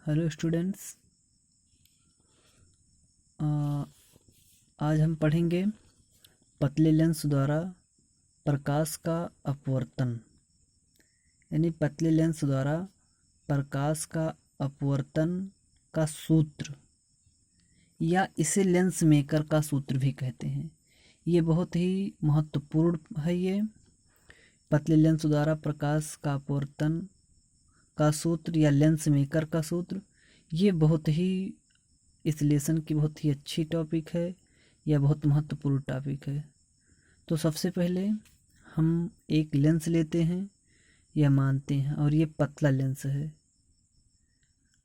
Hello students. आज हम पढ़ेंगे पतले लेंस द्वारा प्रकाश का अपवर्तन। यानी पतले लेंस द्वारा प्रकाश का अपवर्तन का सूत्र, या इसे लेंस मेकर का सूत्र भी कहते हैं। ये बहुत ही महत्वपूर्ण है। ये पतले लेंस द्वारा प्रकाश का अपवर्तन का सूत्र या लेंस मेकर का सूत्र, ये बहुत ही इस लेसन की बहुत ही अच्छी टॉपिक है या बहुत महत्वपूर्ण टॉपिक है। तो सबसे पहले हम एक लेंस लेते हैं या मानते हैं, और ये पतला लेंस है।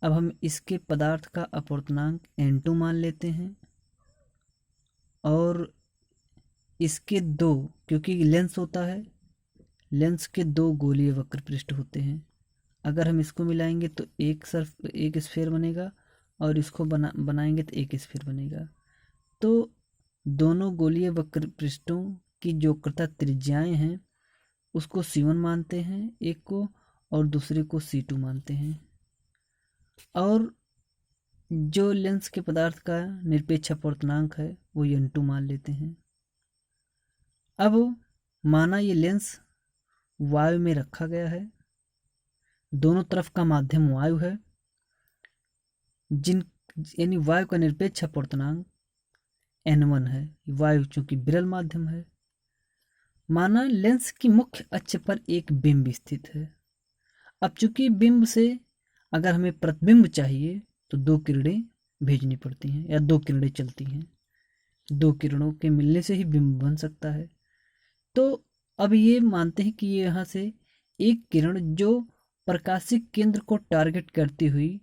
अब हम इसके पदार्थ का अपवर्तनांक n2 मान लेते हैं, और इसके दो, क्योंकि लेंस होता है, लेंस के दो गोलीय वक्र पृष्ठ होते हैं। अगर हम इसको मिलाएंगे तो एक स्फीयर बनेगा, और इसको बनाएंगे तो एक स्फीयर बनेगा। तो दोनों गोलीय वक्र पृष्ठों की जो वक्रता त्रिज्याएं हैं उसको C1 मानते हैं एक को, और दूसरे को C2 मानते हैं। और जो लेंस के पदार्थ का निरपेक्ष अपवर्तनांक है वो n2 मान लेते हैं। अब माना ये लेंस वायु में रखा गया है, दोनों तरफ का माध्यम वायु है, यानी वायु का निरपेक्ष अपवर्तनांक n1 है। वायु चूंकि विरल माध्यम है। माना लेंस की मुख्य अक्ष पर एक बिंब स्थित है। अब चूंकि बिंब से अगर हमें प्रतिबिंब चाहिए तो दो किरणें भेजनी पड़ती हैं, या दो किरणें चलती हैं। दो किरणों के मिलने से ही बिंब बन सकता है। तो अब ये मानते हैं कि ये यहाँ से एक किरण जो प्रकाशिक केंद्र को टारगेट करती हुई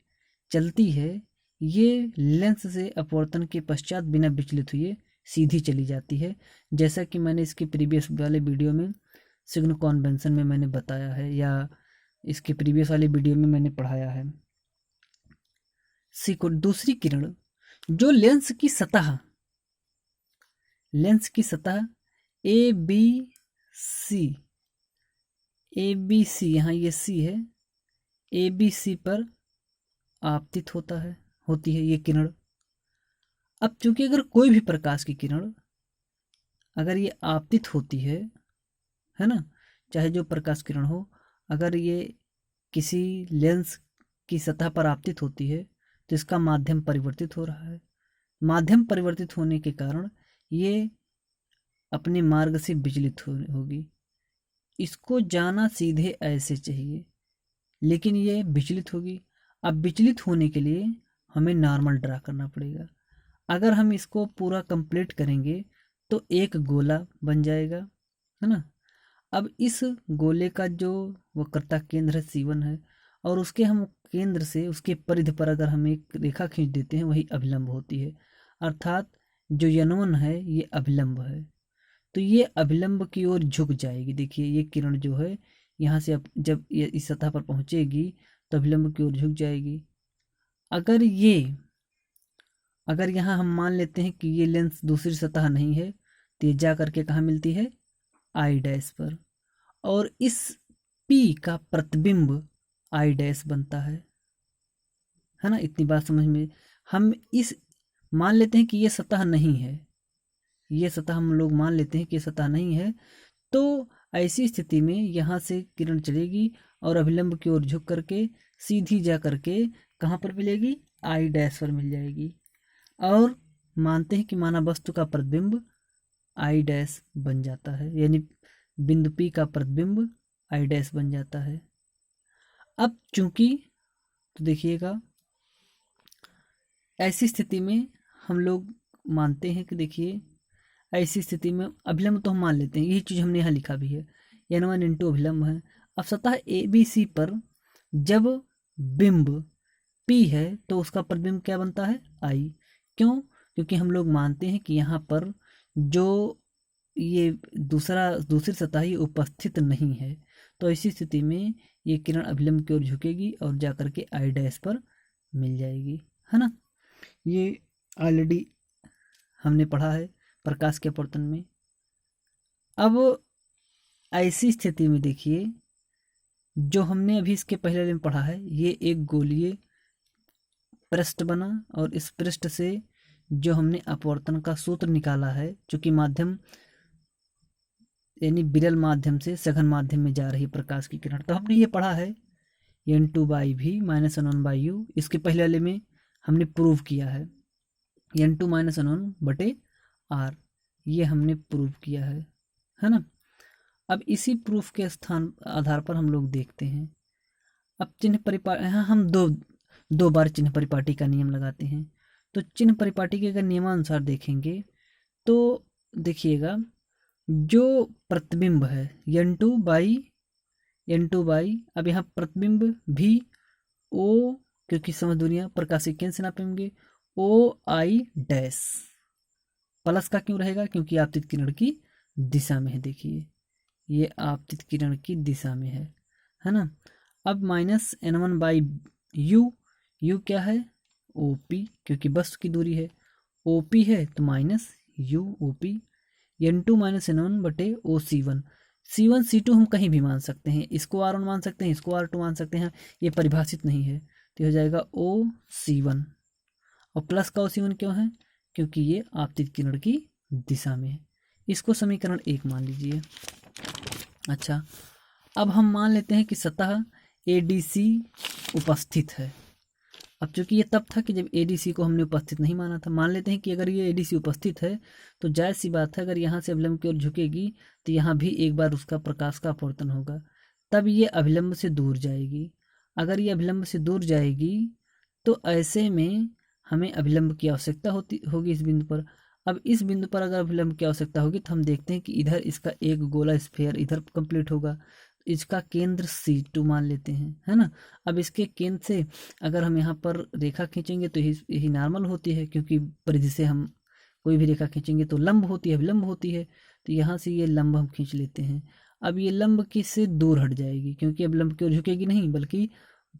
चलती है, ये लेंस से अपवर्तन के पश्चात बिना विचलित हुए सीधी चली जाती है। जैसा कि मैंने इसके प्रीवियस वाले वीडियो में सिग्नल कन्वेंशन में मैंने बताया है, या इसके प्रीवियस वाले वीडियो में मैंने पढ़ाया है। दूसरी किरण जो लेंस की सतह ए बी सी, यहाँ ये सी है, ए बी सी पर आपतित होती है ये किरण। अब चूंकि अगर कोई भी प्रकाश की किरण अगर ये आपतित होती है ना, चाहे जो प्रकाश किरण हो, अगर ये किसी लेंस की सतह पर आपतित होती है तो इसका माध्यम परिवर्तित हो रहा है। माध्यम परिवर्तित होने के कारण ये अपने मार्ग से विचलित होगी। इसको जाना सीधे ऐसे चाहिए, लेकिन ये विचलित होगी। अब विचलित होने के लिए हमें नॉर्मल ड्रा करना पड़ेगा। अगर हम इसको पूरा कंप्लीट करेंगे तो एक गोला बन जाएगा, है ना। अब इस गोले का जो वक्रता केंद्र है C1 है, और उसके हम केंद्र से उसके परिधि पर अगर हम एक रेखा खींच देते हैं, वही अभिलंब होती है। अर्थात जो n1 है ये अभिलंब है, तो ये अभिलंब की ओर झुक जाएगी। देखिए ये किरण जो है यहाँ से जब ये इस सतह पर पहुंचेगी तो अभिलंब की ओर झुक जाएगी। अगर यहाँ हम मान लेते हैं कि ये लेंस दूसरी सतह नहीं है, तो ये जा करके कहाँ मिलती है, आई डैश पर, और इस P का प्रतिबिंब आई डैश बनता है ना। इतनी बात समझ में। हम इस मान लेते हैं कि ये सतह नहीं है, ये सतह हम लोग मान लेते हैं कि ये सतह नहीं है। तो ऐसी स्थिति में यहाँ से किरण चलेगी और अभिलंब की ओर झुक करके सीधी जा करके कहाँ पर मिलेगी, आई डैश पर मिल जाएगी। और मानते हैं कि माना वस्तु का प्रतिबिंब आई डैश बन जाता है, यानी बिंदु P का प्रतिबिंब आई डैश बन जाता है। अब चूंकि तो देखिएगा ऐसी स्थिति में हम लोग मानते हैं कि देखिए ऐसी स्थिति में अभिलंब तो हम मान लेते हैं, यही चीज़ हमने यहाँ लिखा भी है, n1 इंटू अभिलंब है। अब सतह ABC पर जब बिंब P है तो उसका प्रतिबिंब क्या बनता है, I। क्यों, क्योंकि हम लोग मानते हैं कि यहाँ पर जो ये दूसरी सतह ही उपस्थित नहीं है। तो ऐसी स्थिति में ये किरण अभिलंब की ओर झुकेगी और जाकर के आई डैश पर मिल जाएगी, है ना। ये ऑलरेडी हमने पढ़ा है प्रकाश के अपवर्तन में। अब ऐसी स्थिति में देखिए जो हमने अभी इसके पहले में पढ़ा है, ये एक गोलीय पृष्ठ बना और इस पृष्ठ से जो हमने अपवर्तन का सूत्र निकाला है, चूंकि माध्यम यानी विरल माध्यम से सघन माध्यम में जा रही है प्रकाश की किरण, तो हमने ये पढ़ा है n2/v माइनस n1/u। इसके पहले वाले में हमने प्रूव किया है n2 माइनस n1/r, ये हमने प्रूव किया है ना। अब इसी प्रूफ के स्थान आधार पर हम लोग देखते हैं, अब चिन्ह परिपाटी, यहाँ हम दो बार चिन्ह परिपाटी का नियम लगाते हैं। तो चिन्ह परिपाटी के अगर नियमानुसार देखेंगे तो देखिएगा, जो प्रतिबिंब है n2/, अब यहाँ प्रतिबिंब भी O, क्योंकि समझ दूरियां प्रकाशीय केंद्र से नापेंगे, OI डैश प्लस का क्यों रहेगा, क्योंकि आपतित किरण की दिशा में है। देखिए ये आपतित किरण की दिशा में है ना। अब माइनस n1/u, u क्या है OP, क्योंकि वस्तु की दूरी है, OP है तो minus u OP, n2 minus n1/OC1, C1 C2 हम कहीं भी मान सकते हैं, इसको R1 मान सकते हैं, इसको R2 मान सकते हैं, ये परिभाषित नहीं है, तो हो जाएगा OC1। और प्लस का OC1 क्यों है, क्योंकि ये आपतित किरण की दिशा में है। इसको समीकरण 1 मान लीजिए। अच्छा, अब हम मान लेते हैं कि सतह ADC उपस्थित है। अब चूंकि ये तब था कि जब ADC को हमने उपस्थित नहीं माना था, मान लेते हैं कि अगर ये ADC उपस्थित है तो जायज़ सी बात है, अगर यहाँ से अभिलंब की ओर झुकेगी तो यहाँ भी एक बार उसका प्रकाश का अपवर्तन होगा, तब ये अभिलंब से दूर जाएगी। अगर ये अभिलंब से दूर जाएगी तो ऐसे में हमें अभिलंब की आवश्यकता होगी इस बिंदु पर। अब इस बिंदु पर अगर अभिलंब की आवश्यकता होगी तो हम देखते हैं कि इधर इसका एक गोला स्फीयर इधर कंप्लीट होगा, इसका केंद्र C2 मान लेते हैं, है ना। अब इसके केंद्र से अगर हम यहाँ पर रेखा खींचेंगे तो यही नॉर्मल होती है, क्योंकि परिधि से हम कोई भी रेखा खींचेंगे तो लंब होती है, विलंब होती है, तो यहाँ से ये लंब हम खींच लेते हैं। अब ये लंब किससे दूर हट जाएगी, क्योंकि अब लंब की ओर झुकेगी नहीं बल्कि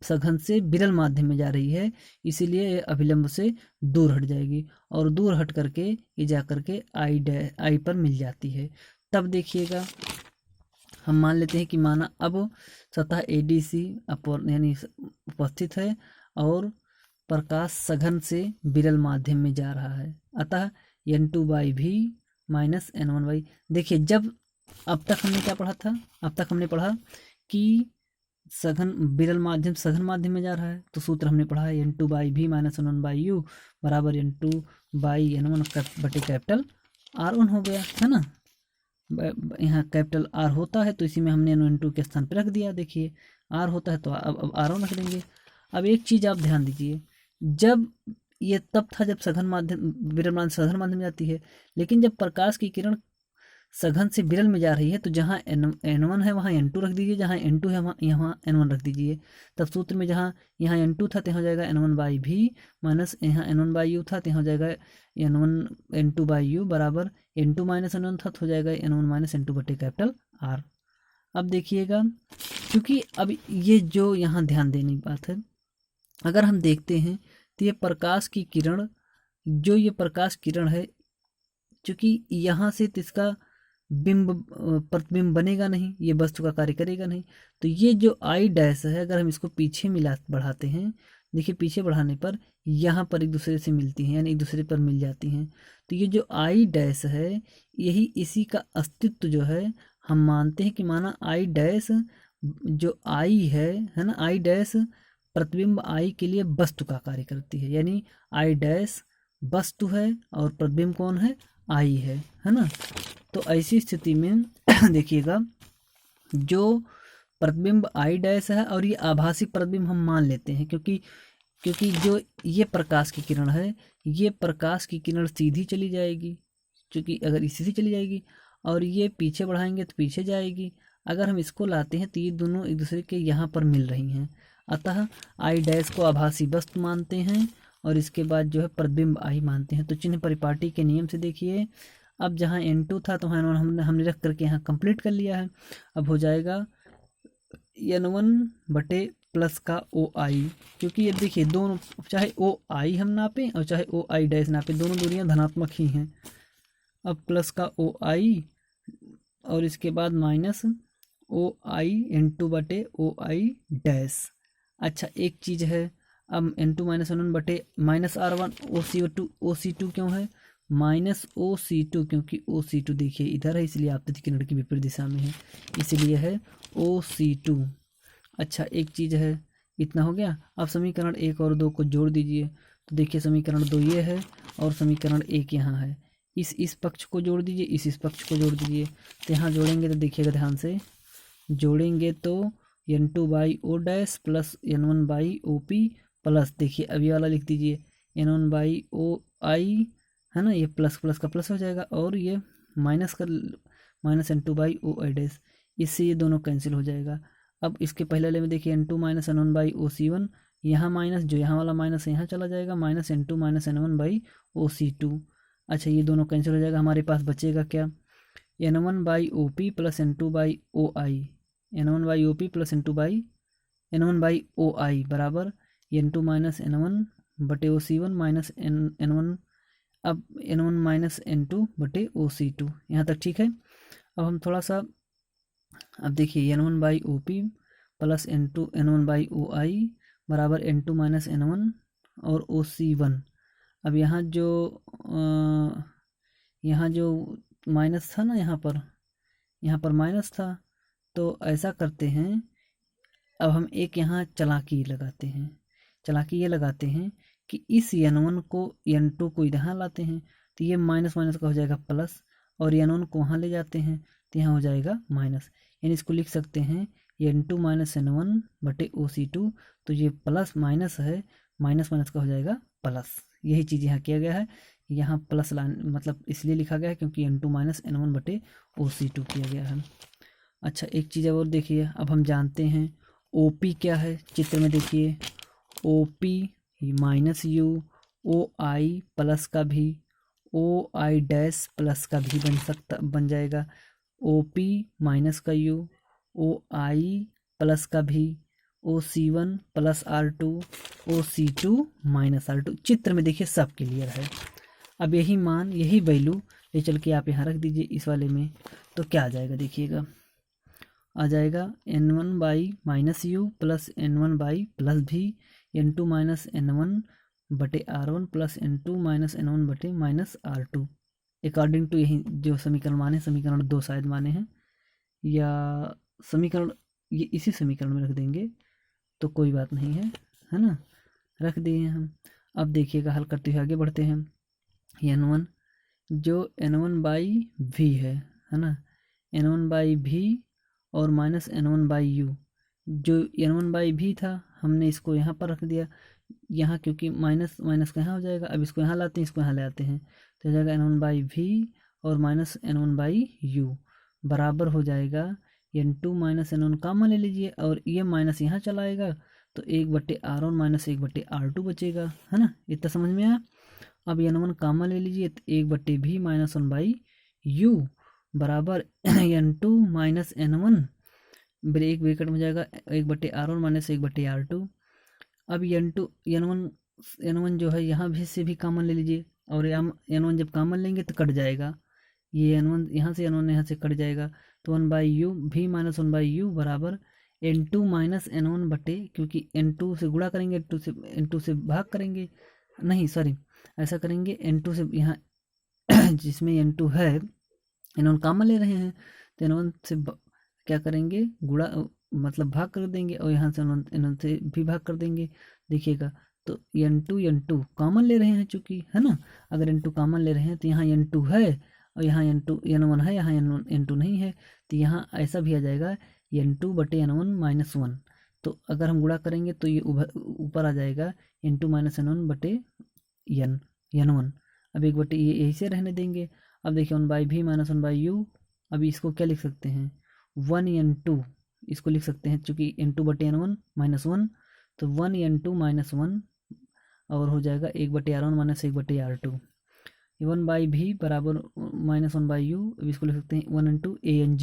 सघन से विरल माध्यम में जा रही है, इसीलिए अभिलंब से दूर हट जाएगी और दूर हट करके ये जा करके आई पर मिल जाती है। तब देखिएगा हम मान लेते हैं कि माना अब सतह ADC यानी उपस्थित है और प्रकाश सघन से विरल माध्यम में जा रहा है, अतः n2/v माइनस n1/, देखिए जब अब तक हमने क्या पढ़ा था, अब तक हमने पढ़ा कि सघन विरल माध्यम सघन माध्यम में जा रहा है, तो सूत्र हमने पढ़ा है n2/v माइनस n1/u बराबर n2/n1/कैपिटल R1 हो गया, है ना। यहाँ कैपिटल R होता है तो इसी में हमने n2 के स्थान पर रख दिया, देखिए R होता है तो अब R1 रख देंगे। अब एक चीज़ आप ध्यान दीजिए, जब ये तब था जब सघन माध्यम विरल माध्यम सघन माध्यम जाती है, लेकिन जब प्रकाश की किरण सघन से विरल में जा रही है तो जहाँ n1 है वहाँ n2 रख दीजिए, जहाँ n2 है वहाँ यहाँ n1 रख दीजिए। तब सूत्र में जहाँ यहाँ n2 था तो यहाँ हो जाएगा n1/v माइनस यहाँ n1/u था तो यहाँ हो जाएगा n2/u बराबर n2 माइनस n1 था तो हो जाएगा n1 माइनस n2/कैपिटल R। अब देखिएगा, क्योंकि अब ये जो यहाँ ध्यान देने की बात है, अगर हम देखते हैं तो ये प्रकाश की किरण, जो ये प्रकाश किरण है, चूँकि यहाँ से तो इसका प्रतिबिंब बनेगा नहीं, ये वस्तु का कार्य करेगा नहीं, तो ये जो I डैश है अगर हम इसको पीछे बढ़ाते हैं, देखिए पीछे बढ़ाने पर यहाँ पर एक दूसरे से मिलती हैं, यानी एक दूसरे पर मिल जाती हैं, तो ये जो I डैश है यही इसी का अस्तित्व जो है हम मानते हैं कि माना I डैश जो I है ना, I डैश प्रतिबिंब I के लिए वस्तु का कार्य करती है, यानी I डैश वस्तु है और प्रतिबिंब कौन है, I है ना। तो ऐसी स्थिति में देखिएगा जो प्रतिबिंब I डैश है और ये आभासी प्रतिबिंब हम मान लेते हैं, क्योंकि जो ये प्रकाश की किरण है, ये प्रकाश की किरण सीधी चली जाएगी, क्योंकि अगर ये सीधी चली जाएगी और ये पीछे बढ़ाएंगे तो पीछे जाएगी, अगर हम इसको लाते हैं तो ये दोनों एक दूसरे के यहाँ पर मिल रही हैं, अतः I डैश को आभासी वस्तु मानते हैं और इसके बाद जो है प्रतिबिंब I मानते हैं। तो चिन्ह परिपाटी के नियम से देखिए, अब जहाँ n2 था तो हमने रख करके यहाँ कंप्लीट कर लिया है, अब हो जाएगा n1 प्लस का OI, क्योंकि ये देखिए दोनों चाहे OI हम नापें और चाहे OI डैश नापें, दोनों दूरियां धनात्मक ही हैं। अब प्लस का OI और इसके बाद माइनस OI n2/OI डैश। अच्छा एक चीज़ है, अब N2 माइनस N1 बटे माइनस R1 OC2 क्यों है माइनस OC2, क्योंकि OC2 देखिए इधर है इसलिए आपतित किरण की विपरीत दिशा में है, इसलिए है OC2। अच्छा एक चीज़ है, इतना हो गया। अब समीकरण 1 और 2 को जोड़ दीजिए, तो देखिए समीकरण 2 ये है और समीकरण 1 यहाँ है। इस पक्ष को जोड़ दीजिए, इस पक्ष को जोड़ दीजिए, तो यहाँ जोड़ेंगे तो देखिएगा ध्यान से, जोड़ेंगे तो N2 by O dash plus N1 by O P plus, देखिए अभी वाला लिख दीजिए N1 बाई ओ आई, है ना, ये प्लस प्लस का प्लस हो जाएगा और ये माइनस का minus N2 by O I dash, इससे ये दोनों कैंसिल हो जाएगा। अब इसके पहले वाले में देखिए N2 minus N1 by O C one, यहाँ माइनस, जो यहाँ वाला माइनस यहाँ चला जाएगा, minus N2 minus N1 by O C two. अच्छा ये दोनों कैंसिल हो जाएगा, हमारे पास बचेगा क्या, N1 by O P plus N2 by O I, N1 by O P plus N1 by O I बराबर N2 माइनस N1 बटे ओ सी वन माइनस N1, अब N1 माइनस N2 बटे ओ सी टू, यहाँ तक ठीक है। अब हम थोड़ा सा, अब देखिए N1 by O P plus N1 by O I बराबर N2 माइनस N1 और ओ सी वन। अब यहाँ जो माइनस था ना, यहाँ पर माइनस था, तो ऐसा करते हैं, अब हम एक यहाँ चालाकी ये लगाते हैं कि इस N1 को N2 को यहाँ लाते हैं, तो ये माइनस माइनस का हो जाएगा प्लस, और N1 को वहाँ ले जाते हैं तो यहाँ हो जाएगा माइनस, यानी इसको लिख सकते हैं N2 माइनस N1 बटे ओ सी टू, तो ये प्लस माइनस है, माइनस माइनस का हो जाएगा प्लस। यही चीज़ यहाँ किया गया है, यहाँ प्लस लाइन मतलब इसलिए लिखा गया है क्योंकि N2 माइनस N1 बटे ओ सी टू किया गया है। अच्छा एक चीज़ और देखिए, अब हम जानते हैं OP क्या है, चित्र में देखिए OP minus u, O I plus का भी, ओ आई डैश प्लस का भी बन जाएगा, OP माइनस का यू, ओ आई प्लस का भी, O C one plus R2, O C two minus R2। चित्र में देखिए सब क्लियर है। अब यही मान, यही वैल्यू ले चल के आप यहाँ रख दीजिए इस वाले में, तो क्या आ जाएगा देखिएगा, आ जाएगा N1 by minus you plus N1 by plus भी N2 माइनस N1 बटे R1 plus N2 minus N1 बटे माइनस R2, अकॉर्डिंग टू यही जो समीकरण माने, समीकरण 2 शायद माने हैं, या समीकरण ये इसी समीकरण में रख देंगे तो कोई बात नहीं है ना, रख दिए हैं हम। अब देखिएगा हल करते हुए आगे बढ़ते हैं। N1 जो N1 बाई वी है ना, N1 बाई वी और माइनस N1 बाई यू, जो N1 बाई वी था हमने इसको यहाँ पर रख दिया, यहाँ क्योंकि माइनस माइनस का यहाँ हो जाएगा, अब इसको यहाँ लाते हैं, इसको यहाँ ले आते हैं, तो हो जाएगा N1 बाई वी और माइनस N1 बाई यू बराबर हो जाएगा N2 माइनस N1 कॉमन ले लीजिए, और ये माइनस यहाँ चला आएगा तो 1/R1 माइनस 1/R2 बचेगा, है ना, इतना समझ में आया। अब N1 कॉमन ले लीजिए तो 1/v माइनस 1 बाई यू बराबर N2 माइनस N1, एक ब्रैकेट में जाएगा 1/R1 माइनस 1/R2। अब N1 जो है यहाँ भी से भी कॉमन ले लीजिए, और N1 जब कॉमन लेंगे तो कट जाएगा, ये N1 यहाँ से N1 यहाँ से कट जाएगा, तो 1 बाई यू भी माइनस 1 बाई यू बराबर N2 माइनस N1 बटे, क्योंकि N2 से गुणा करेंगे N2 से भाग करेंगे, नहीं सॉरी ऐसा करेंगे N2 से, यहाँ जिसमें N2 है N1 कॉमन ले रहे हैं तो N1 से क्या करेंगे, गुणा मतलब भाग कर देंगे, और यहाँ से N1 से भी भाग कर देंगे। देखिएगा तो N2 कॉमन ले रहे हैं चूँकि, है ना, अगर N2 कॉमन ले रहे हैं तो यहाँ N2 है और यहाँ N1 है, यहाँ N2 नहीं है, तो यहाँ ऐसा भी आ जाएगा N2 बटे N1 माइनस 1, तो अगर हम गुणा करेंगे तो ये ऊपर आ जाएगा N2 माइनस N1 बटे N1। अब 1/, ये यही से रहने देंगे। अब देखिए 1 बाई भी माइनस 1 बाई यू, अभी इसको क्या लिख सकते हैं 1N2, इसको लिख सकते हैं चूँकि N2 बटे N1 माइनस 1, तो 1N2 माइनस 1 और हो जाएगा 1/R1 माइनस 1/R2। 1 बाई भी बराबर माइनस 1 बाई यू, अब इसको लिख सकते हैं 1N2 ANG,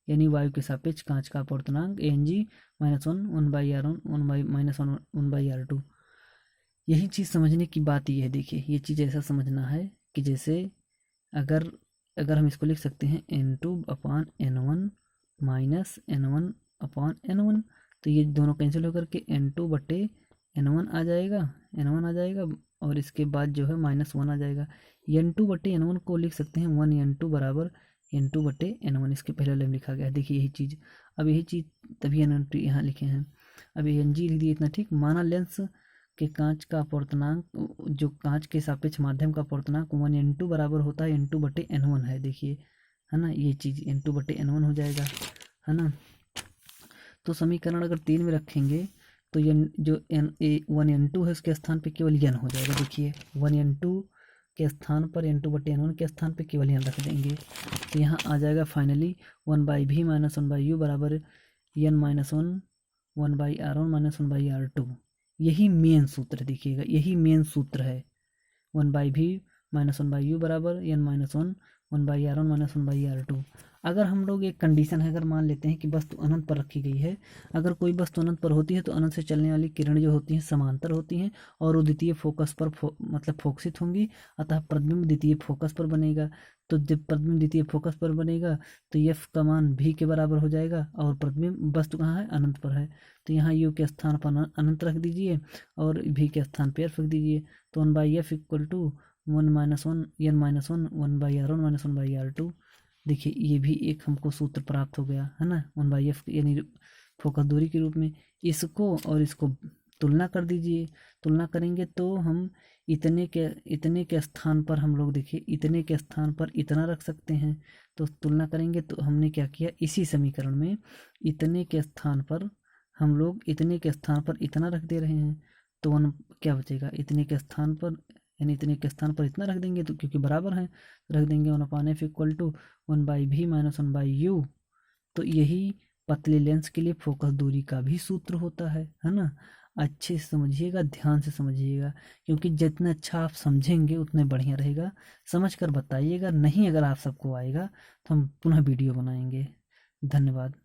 यानी वायु के सापेक्ष कांच का अपवर्तनांक ANG minus 1 by R1 1 by minus 1 by R2। यही चीज़ समझने की बात ये है, देखिए ये चीज़ ऐसा समझना है कि जैसे अगर हम इसको लिख सकते हैं N2 अपान N1 माइनस N1 अपान N1, तो ये दोनों कैंसिल होकर के N2 बटे N1 आ जाएगा, N1 आ जाएगा, और इसके बाद जो है -1 आ जाएगा। N2/N1 को लिख सकते हैं 1 N2 बराबर N2/N1, इसके पहले वाले में लिखा गया है। देखिए यही चीज़, अब यही चीज़ तभी N2 यहाँ लिखे हैं। अब ये Ng लिख दिए इतना, ठीक। माना लेंस के कांच का अपवर्तनांक, जो कांच के सापेक्ष माध्यम का अपवर्तनांक 1 N2 बराबर होता है N2/N1 है, देखिए, है ना, ये चीज़ N2/N1 हो जाएगा, है ना। तो समीकरण अगर 3 में रखेंगे तो ये जो वन एन टू है उसके स्थान पे केवल n हो जाएगा। देखिए 1 N2 के स्थान पर N2/N1 के स्थान पे केवल n रख देंगे, तो यहाँ आ जाएगा फाइनली 1/v - 1/u बराबर n-1 1/r1 - 1/r2। यही मेन सूत्र, देखिएगा यही मेन सूत्र है। 1/v - 1/u बराबर n-1 1/r1 - 1/r2। अगर हम लोग एक कंडीशन है, अगर मान लेते हैं कि वस्तु अनंत पर रखी गई है, अगर कोई वस्तु अनंत पर होती है तो अनंत से चलने वाली किरण जो होती हैं समांतर होती हैं और वो द्वितीय फोकस पर मतलब फोकसित होंगी, अतः प्रतिबिंब द्वितीय फोकस पर बनेगा। तो जब प्रतिबिंब द्वितीय फोकस पर बनेगा तो एफ का मान भी के बराबर हो जाएगा, और प्रतिबिंब वस्तु कहाँ है, अनंत पर है, तो यहाँ यू के स्थान पर अनंत रख दीजिए और भी के स्थान पर एफ रख दीजिए। तो 1/f = 1 - 1 n-1 1/r1 - 1/r2। देखिए ये भी एक हमको सूत्र प्राप्त हो गया, है ना, 1/f यानी फोकस दूरी के रूप में। इसको और इसको तुलना कर दीजिए, तुलना करेंगे तो हम इतने के स्थान पर हम लोग, देखिए इतने के स्थान पर इतना रख सकते हैं। तो तुलना करेंगे तो हमने क्या किया, इसी समीकरण में इतने के स्थान पर हम लोग इतने के स्थान पर इतना रख दे रहे हैं, तो क्या बचेगा, इतने के स्थान पर यानी इतने के स्थान पर इतना रख देंगे, तो क्योंकि बराबर हैं रख देंगे 1/f = 1/v - 1/u। तो यही पतले लेंस के लिए फोकस दूरी का भी सूत्र होता है ना। अच्छे से समझिएगा, ध्यान से समझिएगा, क्योंकि जितना अच्छा आप समझेंगे उतने बढ़िया रहेगा। समझ कर बताइएगा, नहीं अगर आप सबको आएगा तो हम पुनः वीडियो बनाएंगे। धन्यवाद।